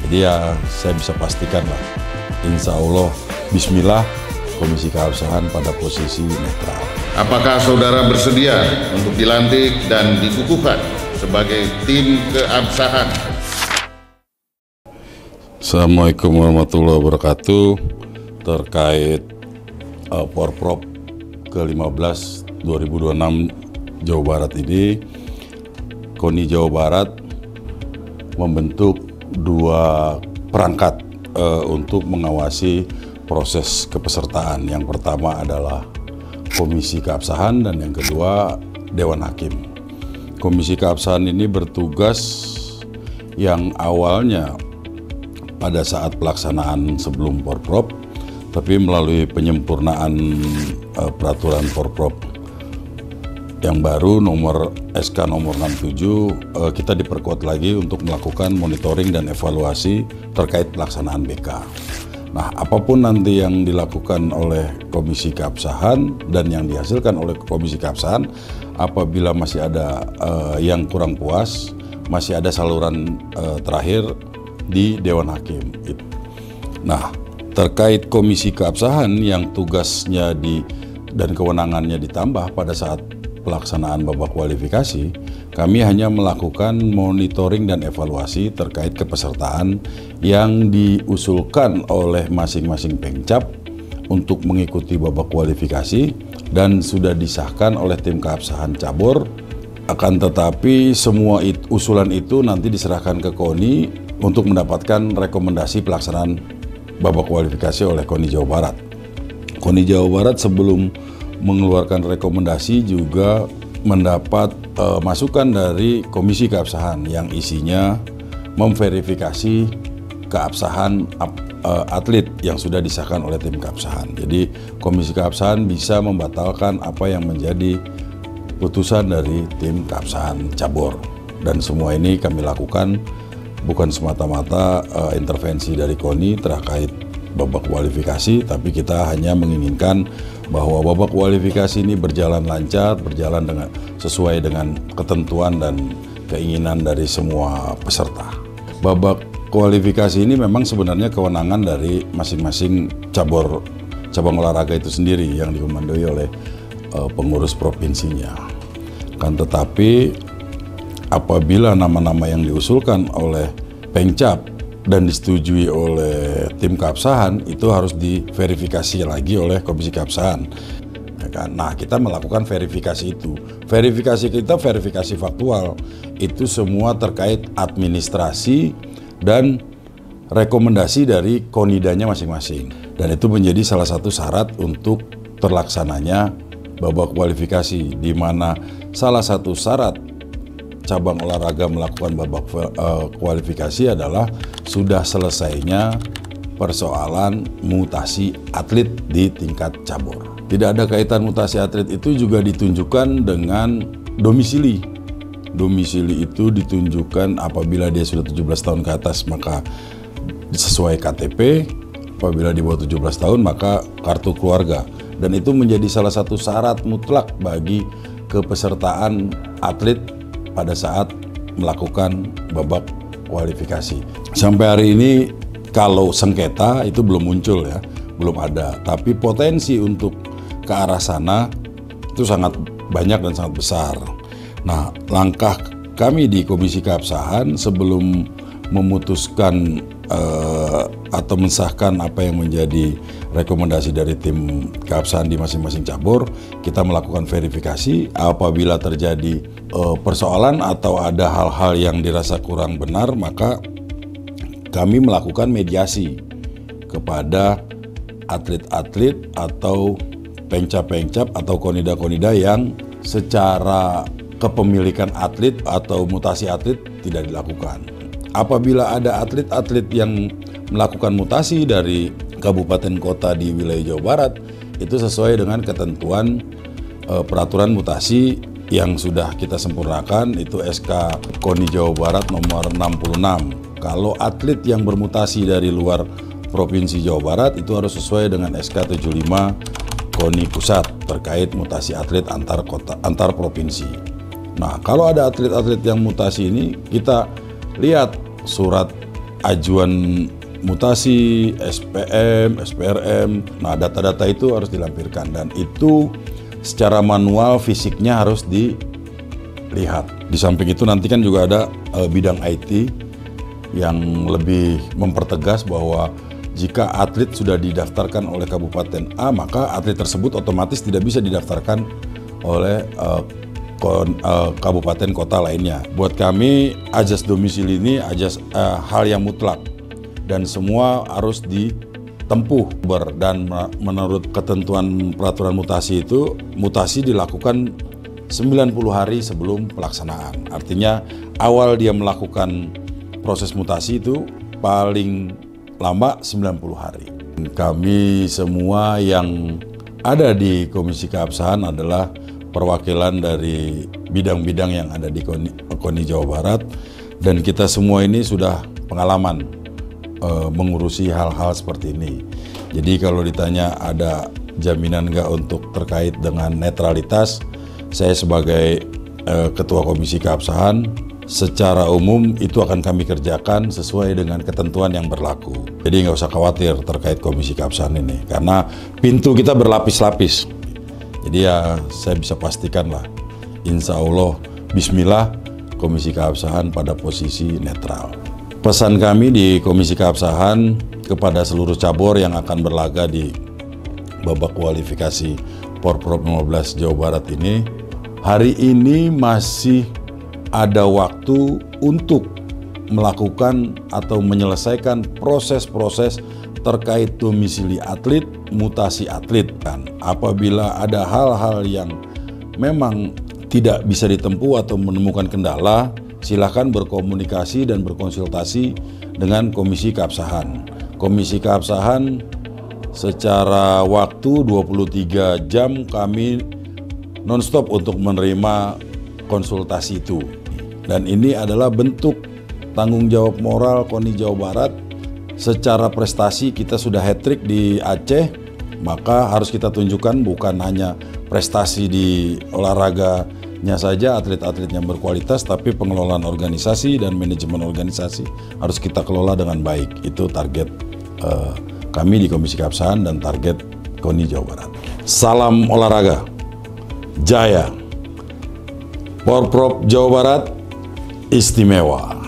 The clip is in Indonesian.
Jadi ya saya bisa pastikan lah, insya Allah, bismillah, Komisi Keabsahan pada posisi netral. Apakah saudara bersedia untuk dilantik dan dikukuhkan sebagai tim keabsahan? Assalamualaikum warahmatullahi wabarakatuh. Terkait Porprov ke-15 2026 Jawa Barat ini, KONI Jawa Barat membentuk dua perangkat untuk mengawasi proses kepesertaan. Yang pertama adalah Komisi Keabsahan dan yang kedua Dewan Hakim. Komisi Keabsahan ini bertugas yang awalnya pada saat pelaksanaan sebelum Porprov, tapi melalui penyempurnaan peraturan Porprov yang baru SK nomor 67, kita diperkuat lagi untuk melakukan monitoring dan evaluasi terkait pelaksanaan BK. Nah, apapun nanti yang dilakukan oleh Komisi Keabsahan dan yang dihasilkan oleh Komisi Keabsahan, apabila masih ada yang kurang puas, masih ada saluran terakhir di Dewan Hakim. Nah, terkait Komisi Keabsahan yang tugasnya dan kewenangannya ditambah pada saat pelaksanaan babak kualifikasi, kami hanya melakukan monitoring dan evaluasi terkait kepesertaan yang diusulkan oleh masing-masing Pengcap untuk mengikuti babak kualifikasi dan sudah disahkan oleh tim keabsahan cabur. Akan tetapi semua usulan itu nanti diserahkan ke KONI untuk mendapatkan rekomendasi pelaksanaan babak kualifikasi oleh KONI Jawa Barat. KONI Jawa Barat sebelum mengeluarkan rekomendasi juga mendapat masukan dari Komisi Keabsahan yang isinya memverifikasi keabsahan atlet yang sudah disahkan oleh tim keabsahan. Jadi Komisi Keabsahan bisa membatalkan apa yang menjadi putusan dari tim keabsahan cabur. Dan semua ini kami lakukan bukan semata-mata intervensi dari KONI terkait babak kualifikasi, tapi kita hanya menginginkan bahwa babak kualifikasi ini berjalan lancar, berjalan sesuai dengan ketentuan dan keinginan dari semua peserta. Babak kualifikasi ini memang sebenarnya kewenangan dari masing-masing cabang olahraga itu sendiri yang dikomandoi oleh pengurus provinsinya. Kan tetapi apabila nama-nama yang diusulkan oleh Pengcap dan disetujui oleh tim keabsahan, itu harus diverifikasi lagi oleh Komisi Keabsahan. Nah, kita melakukan verifikasi itu. Verifikasi kita verifikasi faktual. Itu semua terkait administrasi dan rekomendasi dari konidanya masing-masing. Dan itu menjadi salah satu syarat untuk terlaksananya babak kualifikasi, di mana salah satu syarat cabang olahraga melakukan babak kualifikasi adalah sudah selesainya persoalan mutasi atlet di tingkat cabur. Tidak ada kaitan mutasi atlet itu juga ditunjukkan dengan domisili. Domisili itu ditunjukkan apabila dia sudah 17 tahun ke atas maka sesuai KTP, apabila di bawah 17 tahun maka kartu keluarga. Dan itu menjadi salah satu syarat mutlak bagi kepesertaan atlet pada saat melakukan babak kualifikasi. Sampai hari ini kalau sengketa itu belum muncul ya, belum ada. Tapi potensi untuk ke arah sana itu sangat banyak dan sangat besar. Nah, langkah kami di Komisi Keabsahan sebelum memutuskan atau mensahkan apa yang menjadi rekomendasi dari tim keabsahan di masing-masing cabur, kita melakukan verifikasi. Apabila terjadi persoalan atau ada hal-hal yang dirasa kurang benar, maka kami melakukan mediasi kepada atlet-atlet atau pengcap-pengcap atau konida-konida yang secara kepemilikan atlet atau mutasi atlet tidak dilakukan. Apabila ada atlet-atlet yang melakukan mutasi dari kabupaten kota di wilayah Jawa Barat, itu sesuai dengan ketentuan peraturan mutasi yang sudah kita sempurnakan, itu SK KONI Jawa Barat nomor 66. Kalau atlet yang bermutasi dari luar Provinsi Jawa Barat itu harus sesuai dengan SK 75 KONI Pusat terkait mutasi atlet antar provinsi. Nah, kalau ada atlet-atlet yang mutasi ini, kita lihat surat ajuan mutasi, SPM, SPRM. Nah, data-data itu harus dilampirkan dan itu secara manual fisiknya harus dilihat. Di samping itu nanti kan juga ada bidang IT yang lebih mempertegas bahwa jika atlet sudah didaftarkan oleh Kabupaten A, maka atlet tersebut otomatis tidak bisa didaftarkan oleh kabupaten kota lainnya. Buat kami ajas domisili ini hal yang mutlak dan semua harus ditempuh dan menurut ketentuan peraturan mutasi itu mutasi dilakukan 90 hari sebelum pelaksanaan. Artinya awal dia melakukan proses mutasi itu paling lama 90 hari. Kami semua yang ada di Komisi Keabsahan adalah perwakilan dari bidang-bidang yang ada di KONI Jawa Barat dan kita semua ini sudah pengalaman mengurusi hal-hal seperti ini. Jadi kalau ditanya ada jaminan nggak untuk terkait dengan netralitas, saya sebagai Ketua Komisi Keabsahan secara umum itu akan kami kerjakan sesuai dengan ketentuan yang berlaku. Jadi nggak usah khawatir terkait Komisi Keabsahan ini karena pintu kita berlapis-lapis. Jadi ya saya bisa pastikan lah, insya Allah, bismillah, Komisi Keabsahan pada posisi netral. Pesan kami di Komisi Keabsahan kepada seluruh cabur yang akan berlaga di babak kualifikasi Porprov 15 Jawa Barat ini, hari ini masih ada waktu untuk melakukan atau menyelesaikan proses-proses terkait domisili atlet, mutasi atlet. Dan apabila ada hal-hal yang memang tidak bisa ditempuh atau menemukan kendala, silakan berkomunikasi dan berkonsultasi dengan Komisi Keabsahan. Komisi Keabsahan secara waktu 23 jam kami nonstop untuk menerima konsultasi itu. Dan ini adalah bentuk tanggung jawab moral KONI Jawa Barat. Secara prestasi kita sudah hat-trick di Aceh, maka harus kita tunjukkan bukan hanya prestasi di olahraganya saja, atlet-atlet yang berkualitas, tapi pengelolaan organisasi dan manajemen organisasi harus kita kelola dengan baik. Itu target kami di Komisi Keabsahan dan target KONI Jawa Barat. Salam olahraga, jaya. Porprov Jawa Barat istimewa.